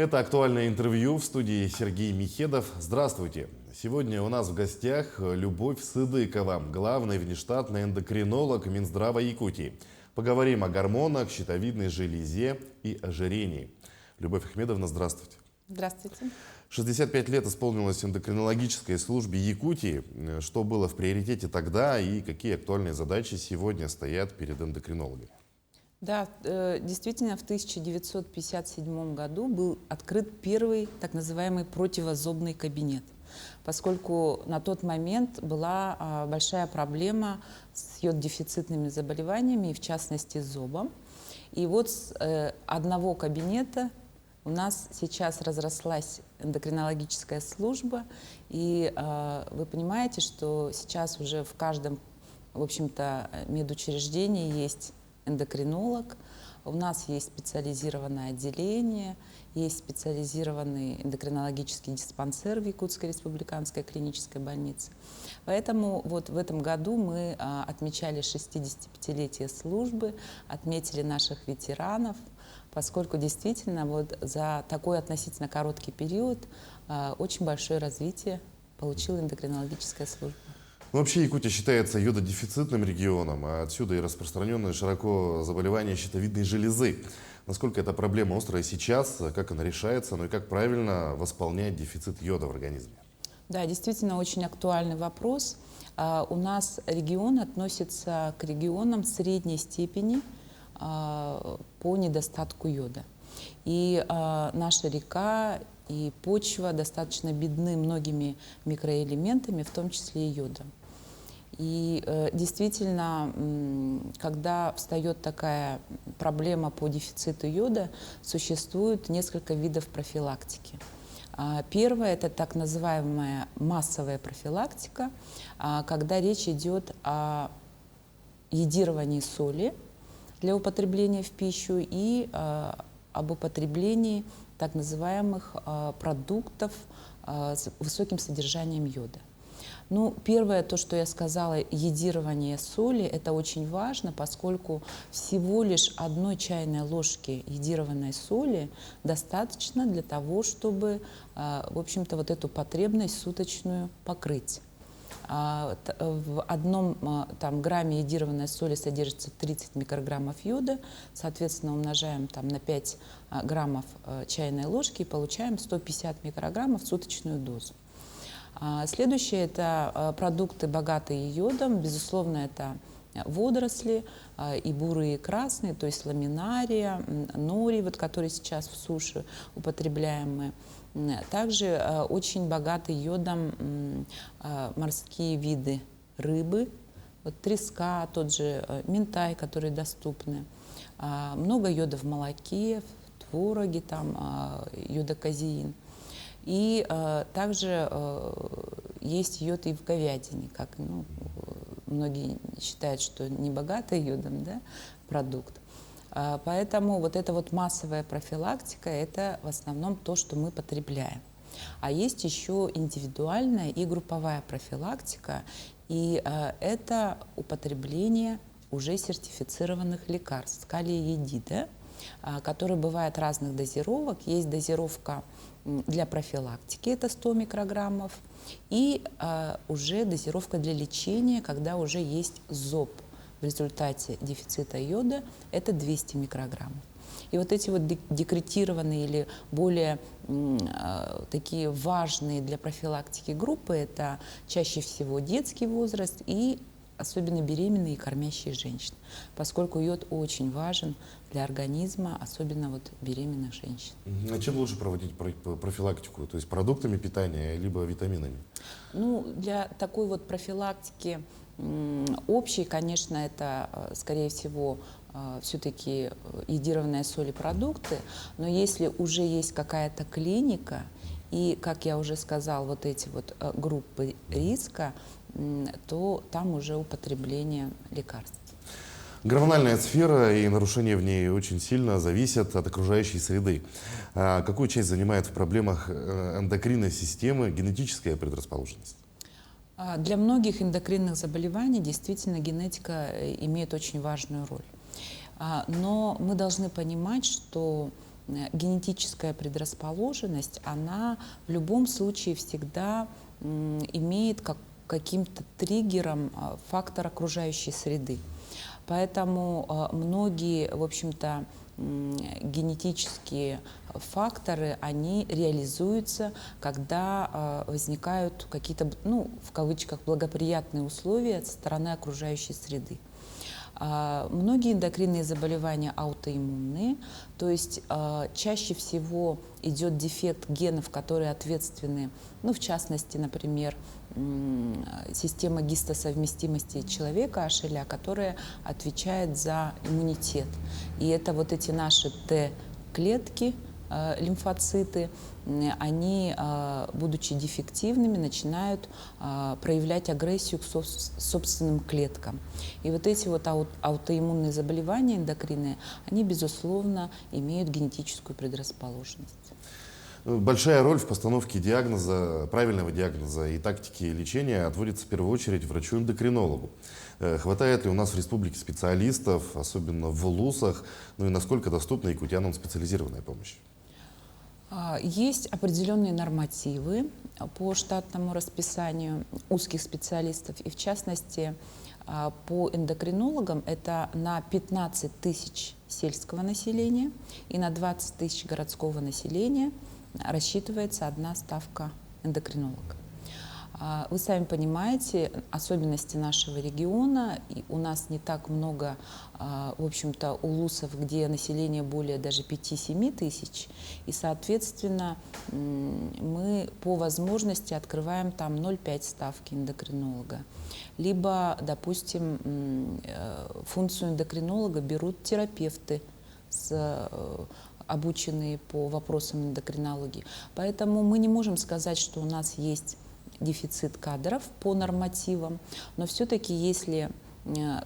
Это актуальное интервью в студии Сергей Михедов. Здравствуйте. Сегодня у нас в гостях Любовь Сыдыкова, главный внештатный эндокринолог Минздрава Якутии. Поговорим о гормонах, щитовидной железе и ожирении. Любовь Ахмедовна, здравствуйте. Здравствуйте. 65 лет исполнилось эндокринологической службе Якутии. Что было в приоритете тогда и какие актуальные задачи сегодня стоят перед эндокринологами? Да, действительно, в 1957 году был открыт первый так называемый противозобный кабинет, поскольку на тот момент была большая проблема с йод-дефицитными заболеваниями, и в частности с зобом. И вот с одного кабинета у нас сейчас разрослась эндокринологическая служба, и вы понимаете, что сейчас уже в каждом, в общем-то, медучреждении есть эндокринолог, у нас есть специализированное отделение, есть специализированный эндокринологический диспансер в Якутской республиканской клинической больнице. Поэтому вот в этом году мы отмечали 65-летие службы, отметили наших ветеранов, поскольку действительно вот за такой относительно короткий период очень большое развитие получила эндокринологическая служба. Вообще Якутия считается йододефицитным регионом, а отсюда и распространенное широко заболевание щитовидной железы. Насколько эта проблема острая сейчас, как она решается, ну и как правильно восполнять дефицит йода в организме? Да, действительно очень актуальный вопрос. У нас регион относится к регионам средней степени по недостатку йода. И наша река и почва достаточно бедны многими микроэлементами, в том числе и йодом. И действительно, когда встает такая проблема по дефициту йода, существует несколько видов профилактики. Первое – это так называемая массовая профилактика, когда речь идет о йодировании соли для употребления в пищу и об употреблении так называемых продуктов с высоким содержанием йода. Ну, первое, то, что я сказала, йодирование соли, это очень важно, поскольку всего лишь 1 чайной ложки йодированной соли достаточно для того, чтобы, в общем-то, вот эту потребность суточную покрыть. В 1 грамме йодированной соли содержится 30 микрограммов йода, соответственно, умножаем на 5 граммов чайной ложки и получаем 150 микрограммов суточную дозу. Следующее – это продукты, богатые йодом. Безусловно, это водоросли, и бурые, и красные, то есть ламинария, нори, вот, которые сейчас в суше употребляемые. Также очень богаты йодом морские виды рыбы, вот треска, тот же минтай, которые доступны. Много йода в молоке, в твороге, там йодоказеин. И также есть йод и в говядине, как многие считают, что не богатый йодом, да, продукт. Поэтому вот эта вот массовая профилактика – это в основном то, что мы потребляем. А есть еще индивидуальная и групповая профилактика, и это употребление уже сертифицированных лекарств, калия-йодида, которые бывают разных дозировок. Есть дозировка для профилактики, это 100 микрограммов, и уже дозировка для лечения, когда уже есть зоб в результате дефицита йода, это 200 микрограммов. И вот эти вот декретированные или более такие важные для профилактики группы, это чаще всего детский возраст и особенно беременные и кормящие женщины, поскольку йод очень важен для организма, особенно вот беременных женщин. А чем лучше проводить профилактику? То есть продуктами питания, либо витаминами? Ну, для такой вот профилактики общей, конечно, это, скорее всего, все-таки йодированные соли продукты, но если уже есть какая-то клиника, и, как я уже сказала, вот эти вот группы риска, то там уже употребление лекарств. Гормональная сфера и нарушения в ней очень сильно зависят от окружающей среды. Какую часть занимает в проблемах эндокринной системы генетическая предрасположенность? Для многих эндокринных заболеваний действительно генетика имеет очень важную роль. Но мы должны понимать, что генетическая предрасположенность, она в любом случае всегда имеет каким-то триггером фактор окружающей среды. Поэтому многие, в общем-то, генетические факторы, они реализуются, когда возникают какие-то, ну, в кавычках, благоприятные условия со стороны окружающей среды. Многие эндокринные заболевания аутоиммунные, то есть чаще всего идет дефект генов, которые ответственны, ну, в частности, например, система гистосовместимости человека, HLA, которая отвечает за иммунитет. И это вот эти наши Т-клетки, лимфоциты, они, будучи дефективными, начинают проявлять агрессию к собственным клеткам. И вот эти вот аутоиммунные заболевания эндокринные, они, безусловно, имеют генетическую предрасположенность. Большая роль в постановке диагноза, правильного диагноза и тактики лечения отводится в первую очередь врачу-эндокринологу. Хватает ли у нас в республике специалистов, особенно в ВУЛУСах, ну и насколько доступна якутянам специализированная помощь? Есть определенные нормативы по штатному расписанию узких специалистов, и в частности по эндокринологам это на 15 тысяч сельского населения и на 20 тысяч городского населения рассчитывается одна ставка эндокринолога. Вы сами понимаете особенности нашего региона. И у нас не так много, в общем-то, улусов, где население более даже 5-7 тысяч. И, соответственно, мы по возможности открываем там 0,5 ставки эндокринолога. Либо, допустим, функцию эндокринолога берут терапевты, обученные по вопросам эндокринологии. Поэтому мы не можем сказать, что у нас есть дефицит кадров по нормативам, но все-таки если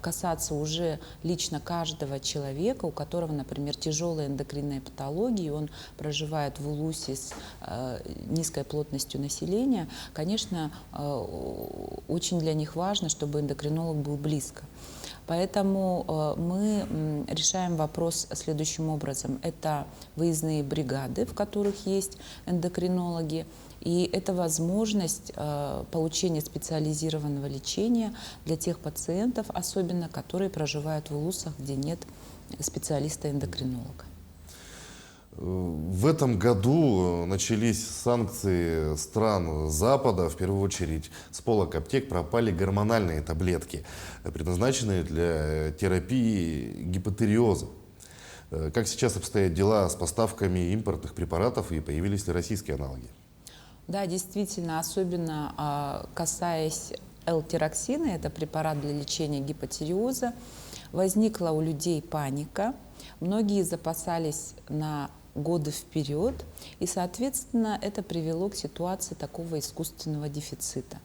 касаться уже лично каждого человека, у которого, например, тяжелая эндокринная патология, и он проживает в УЛУСе с низкой плотностью населения, конечно, очень для них важно, чтобы эндокринолог был близко. Поэтому мы решаем вопрос следующим образом. Это выездные бригады, в которых есть эндокринологи, и это возможность получения специализированного лечения для тех пациентов, особенно которые проживают в УЛУСах, где нет специалиста-эндокринолога. В этом году начались санкции стран Запада, в первую очередь с полок аптек пропали гормональные таблетки, предназначенные для терапии гипотериоза. Как сейчас обстоят дела с поставками импортных препаратов и появились ли российские аналоги? Да, действительно, особенно касаясь L-тироксина, это препарат для лечения гипотериоза, возникла у людей паника. Многие запасались на годы вперед, и, соответственно, это привело к ситуации такого искусственного дефицита.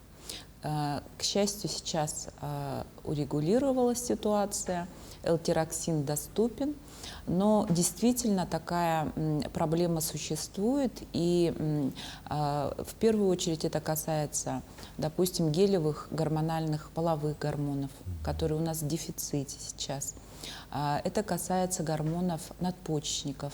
К счастью, сейчас урегулировалась ситуация, L-тироксин доступен, но действительно такая проблема существует, и в первую очередь это касается, допустим, гелевых гормональных половых гормонов, которые у нас в дефиците сейчас. Это касается гормонов надпочечников.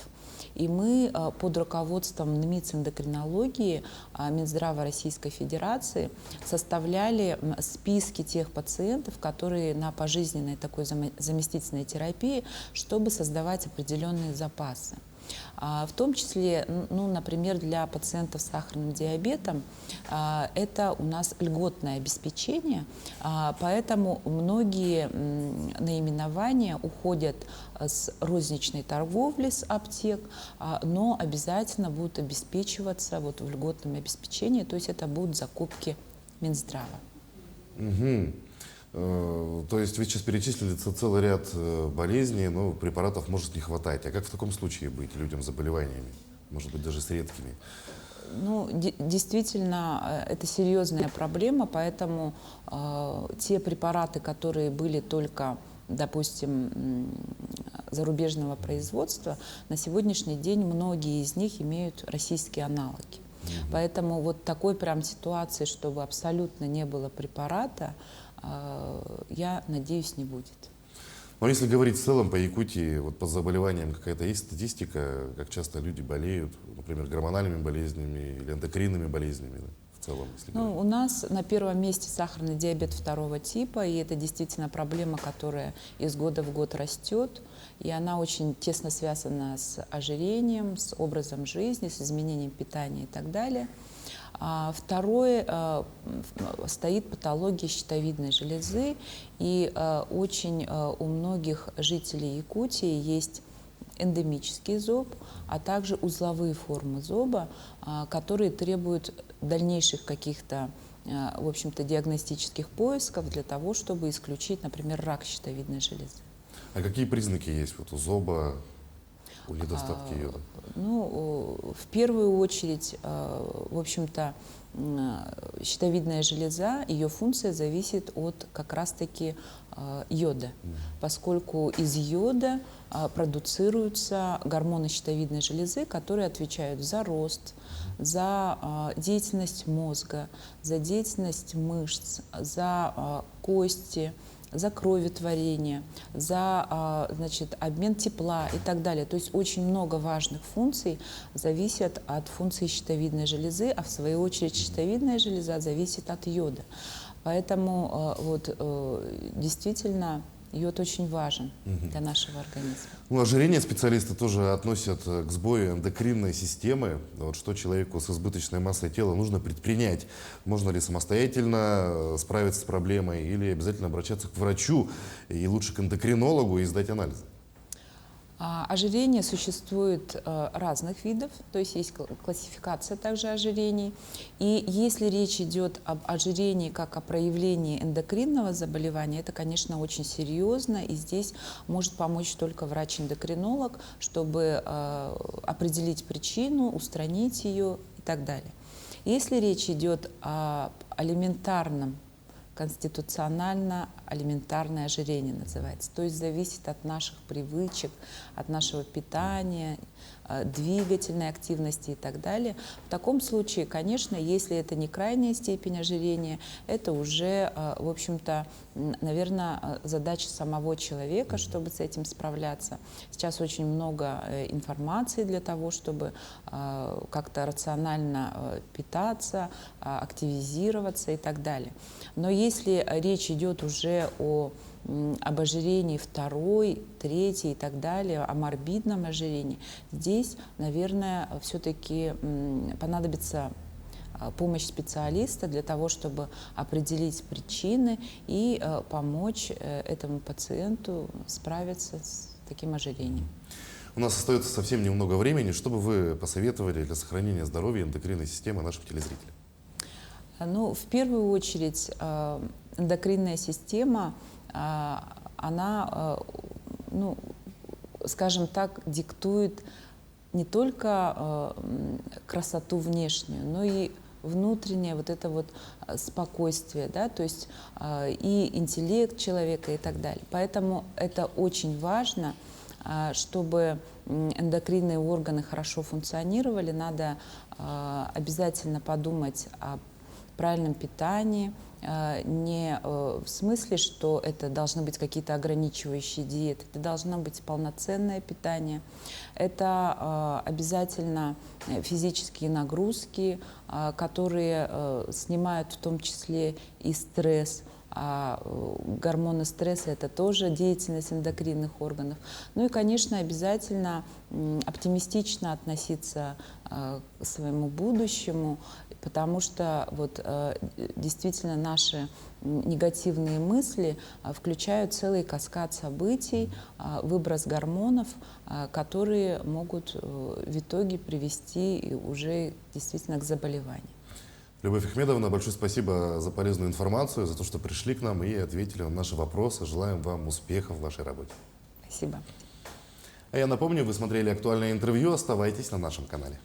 И мы под руководством НМИЦ эндокринологии Минздрава Российской Федерации составляли списки тех пациентов, которые на пожизненной такой заместительной терапии, чтобы создавать определенные запасы. В том числе, ну, например, для пациентов с сахарным диабетом это у нас льготное обеспечение, поэтому многие наименования уходят с розничной торговли, с аптек, но обязательно будут обеспечиваться вот в льготном обеспечении, то есть это будут закупки Минздрава. Угу. То есть вы сейчас перечислили целый ряд болезней, но препаратов может не хватать. А как в таком случае быть людям с заболеваниями? Может быть, даже с редкими? Ну, действительно, это серьезная проблема, поэтому те препараты, которые были только, допустим, зарубежного производства, на сегодняшний день многие из них имеют российские аналоги. Поэтому вот такой прям ситуации, чтобы абсолютно не было препарата, я надеюсь, не будет. Но если говорить в целом по Якутии, вот по заболеваниям какая-то есть статистика, как часто люди болеют, например, гормональными болезнями или эндокринными болезнями, да, в целом, если говорить? Ну, у нас на первом месте сахарный диабет второго типа, и это действительно проблема, которая из года в год растет, и она очень тесно связана с ожирением, с образом жизни, с изменением питания и так далее. Второе, стоит патология щитовидной железы, и очень у многих жителей Якутии есть эндемический зоб, а также узловые формы зоба, которые требуют дальнейших каких-то, в общем-то, диагностических поисков для того, чтобы исключить, например, рак щитовидной железы. А какие признаки есть вот у зоба, у недостатка йода? Ну, в первую очередь, в общем-то, щитовидная железа, ее функция зависит от как раз-таки йода, поскольку из йода продуцируются гормоны щитовидной железы, которые отвечают за рост, за деятельность мозга, за деятельность мышц, за кости, за кроветворение, за, значит, обмен тепла и так далее. То есть очень много важных функций зависят от функции щитовидной железы, а в свою очередь щитовидная железа зависит от йода. Поэтому действительно йод очень важен для нашего организма. Ну, ожирение специалисты тоже относят к сбою эндокринной системы. Вот что человеку с избыточной массой тела нужно предпринять? Можно ли самостоятельно справиться с проблемой или обязательно обращаться к врачу и лучше к эндокринологу и сдать анализы? Ожирение существует разных видов, то есть есть классификация также ожирений. И если речь идет об ожирении как о проявлении эндокринного заболевания, это, конечно, очень серьезно, и здесь может помочь только врач-эндокринолог, чтобы определить причину, устранить ее и так далее. Если речь идет об элементарном, конституционально-алиментарное ожирение называется. То есть зависит от наших привычек, от нашего питания, двигательной активности и так далее. В таком случае, конечно, если это не крайняя степень ожирения, это уже, в общем-то, наверное, задача самого человека, чтобы с этим справляться. Сейчас очень много информации для того, чтобы как-то рационально питаться, активизироваться и так далее. Но если речь идет уже об ожирении второй, третьей и так далее, о морбидном ожирении, здесь, наверное, все-таки понадобится помощь специалиста для того, чтобы определить причины и помочь этому пациенту справиться с таким ожирением. У нас остается совсем немного времени. Что бы вы посоветовали для сохранения здоровья эндокринной системы наших телезрителей? Ну, в первую очередь, эндокринная система, она, ну, скажем так, диктует не только красоту внешнюю, но и внутреннее вот это вот спокойствие, да, то есть и интеллект человека и так далее. Поэтому это очень важно, чтобы эндокринные органы хорошо функционировали, надо обязательно подумать о правильном питании, не в смысле, что это должны быть какие-то ограничивающие диеты, это должно быть полноценное питание, это обязательно физические нагрузки, которые снимают в том числе и стресс. Гормоны стресса – это тоже деятельность эндокринных органов. Ну и, конечно, обязательно оптимистично относиться к своему будущему, потому что вот, действительно наши негативные мысли включают целый каскад событий, выброс гормонов, которые могут в итоге привести уже действительно к заболеванию. Любовь Ахмедовна, большое спасибо за полезную информацию, за то, что пришли к нам и ответили на наши вопросы. Желаем вам успехов в вашей работе. Спасибо. А я напомню, вы смотрели актуальное интервью. Оставайтесь на нашем канале.